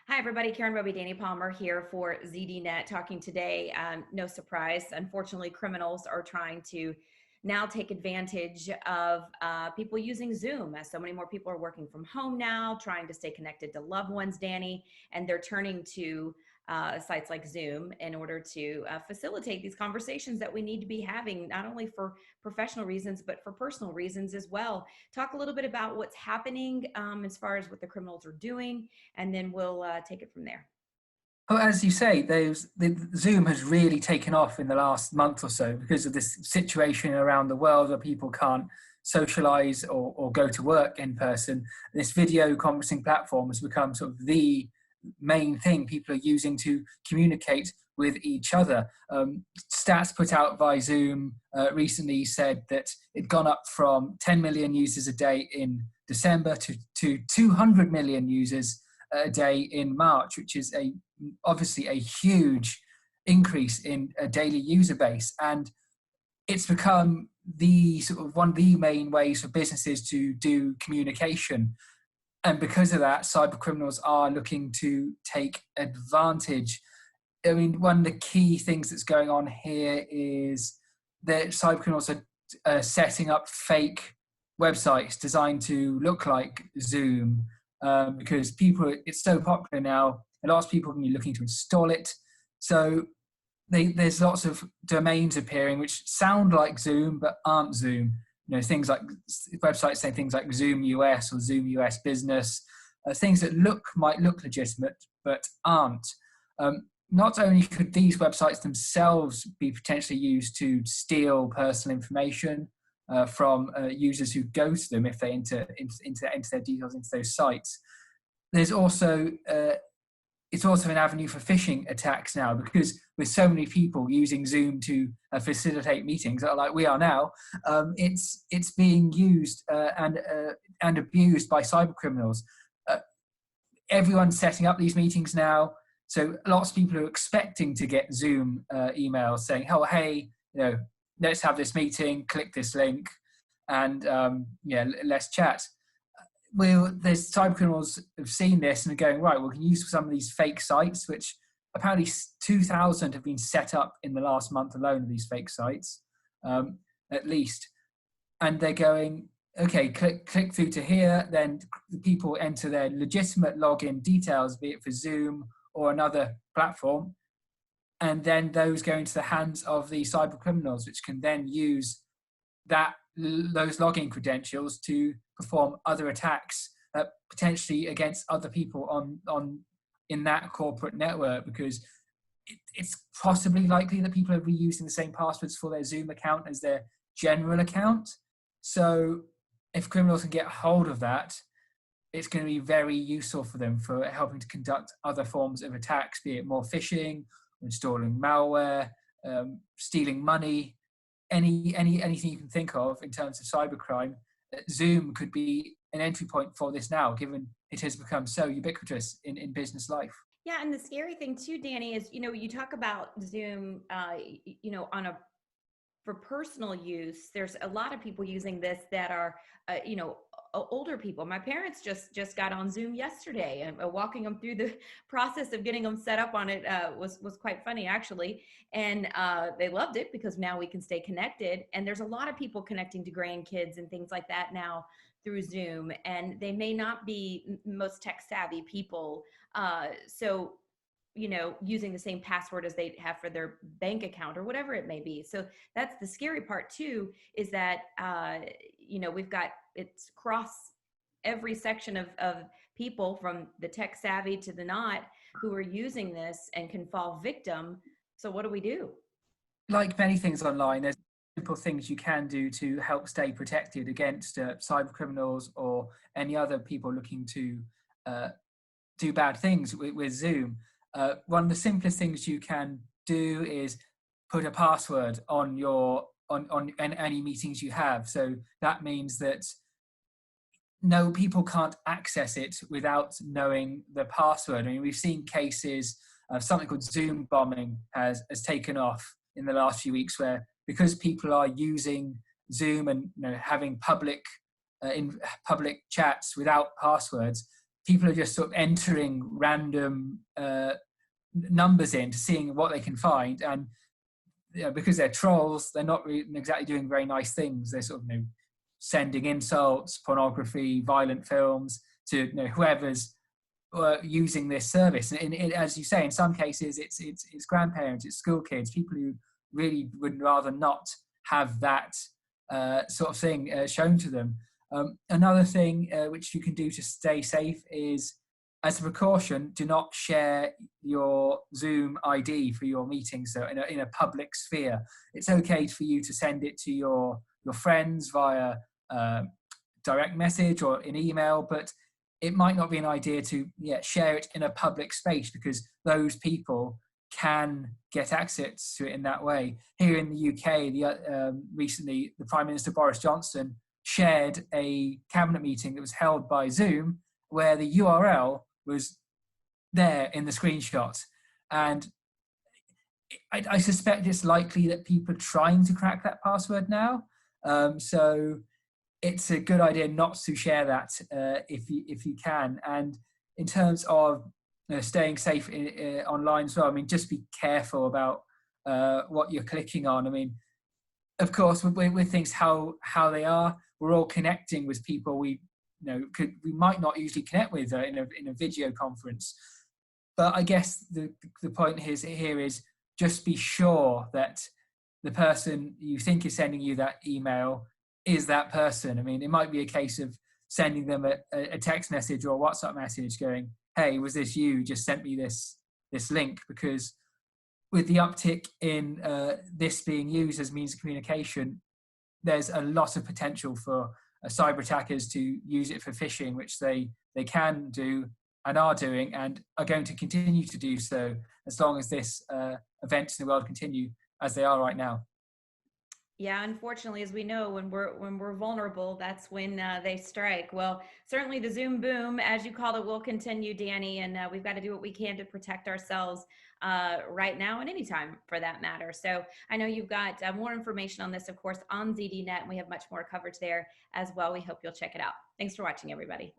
Hi, everybody. Karen Roby, Danny Palmer here for ZDNet talking today. No surprise. Unfortunately, criminals are trying to now take advantage of people using Zoom, as so many more people are working from home now, trying to stay connected to loved ones, Danny, and they're turning to sites like Zoom in order to facilitate these conversations that we need to be having, not only for professional reasons, but for personal reasons as well. Talk a little bit about what's happening as far as what the criminals are doing, and then we'll take it from there. Well, as you say, the Zoom has really taken off in the last month or so because of this situation around the world where people can't socialize or go to work in person. This video conferencing platform has become sort of the main thing people are using to communicate with each other. Stats put out by Zoom recently said that it'd gone up from 10 million users a day in December to 200 million users a day in March, which is obviously a huge increase in a daily user base. And it's become the sort of one of the main ways for businesses to do communication. And because of that, cyber criminals are looking to take advantage. I mean, one of the key things that's going on here is that cyber criminals are setting up fake websites designed to look like Zoom, because it's so popular now. A lot of people can be looking to install it. So there's lots of domains appearing which sound like Zoom but aren't Zoom. You know, things like websites saying things like Zoom US or Zoom US Business, things that might look legitimate but aren't. Not only could these websites themselves be potentially used to steal personal information from users who go to them if they enter their details into those sites. There's also it's also an avenue for phishing attacks now, because with so many people using Zoom to facilitate meetings, like we are now, it's being used and abused by cyber criminals. Everyone's setting up these meetings now, so lots of people are expecting to get Zoom emails saying, "Oh, hey, let's have this meeting. Click this link, and let's chat." Well, there's cyber criminals have seen this and are going, right, we can use some of these fake sites, which apparently 2,000 have been set up in the last month alone of these fake sites, at least. And they're going, okay, click through to here, then the people enter their legitimate login details, be it for Zoom or another platform, and then those go into the hands of the cyber criminals, which can then use those login credentials to perform other attacks, potentially against other people in that corporate network, because it's possibly likely that people are reusing the same passwords for their Zoom account as their general account. So if criminals can get hold of that, it's going to be very useful for them for helping to conduct other forms of attacks, be it more phishing, installing malware, stealing money, anything you can think of in terms of cybercrime. Zoom could be an entry point for this now, given it has become so ubiquitous in business life. Yeah, and the scary thing too, Danny, is you talk about Zoom, for personal use. There's a lot of people using this that are, older people. My parents just got on Zoom yesterday, and walking them through the process of getting them set up on it was quite funny, actually. And they loved it because now we can stay connected. And there's a lot of people connecting to grandkids and things like that now through Zoom, and they may not be most tech savvy people. So using the same password as they have for their bank account or whatever it may be. So that's the scary part too, is that, we've got, it's across every section of people, from the tech savvy to the not, who are using this and can fall victim. So what do we do? Like many things online, there's simple things you can do to help stay protected against cyber criminals or any other people looking to do bad things with Zoom. One of the simplest things you can do is put a password on any meetings you have. So that means that no, people can't access it without knowing the password. I mean, we've seen cases of something called Zoom bombing has taken off in the last few weeks, where because people are using Zoom and having public chats without passwords, people are just sort of entering random numbers in to seeing what they can find, and because they're trolls, they're not really exactly doing very nice things. They're sort of sending insults, pornography, violent films to whoever's using this service. And as you say, in some cases, it's grandparents, it's school kids, people who really would rather not have that sort of thing shown to them. Another thing which you can do to stay safe is, as a precaution, do not share your Zoom ID for your meetings. So in a public sphere, it's okay for you to send it to your friends via direct message or an email, but it might not be an idea to share it in a public space, because those people can get access to it in that way. Here in the UK, recently, the Prime Minister Boris Johnson shared a cabinet meeting that was held by Zoom, where the URL was there in the screenshot. And I suspect it's likely that people are trying to crack that password now. So it's a good idea not to share that if you can. And in terms of staying safe online as well, I mean, just be careful about what you're clicking on. I mean, of course, with things how they are, we're all connecting with people we might not usually connect with in a video conference. But I guess the point here is just be sure that the person you think is sending you that email is that person. I mean, it might be a case of sending them a text message or a WhatsApp message going, "Hey, was this you? Just sent me this link." Because with the uptick in this being used as means of communication, there's a lot of potential for cyber attackers to use it for phishing, which they can do and are doing and are going to continue to do so as long as this events in the world continue as they are right now. Yeah, unfortunately, as we know, when we're vulnerable, that's when they strike. Well, certainly the Zoom boom, as you called it, will continue, Danny, and we've got to do what we can to protect ourselves right now and anytime for that matter. So I know you've got more information on this, of course, on ZDNet, and we have much more coverage there as well. We hope you'll check it out. Thanks for watching, everybody.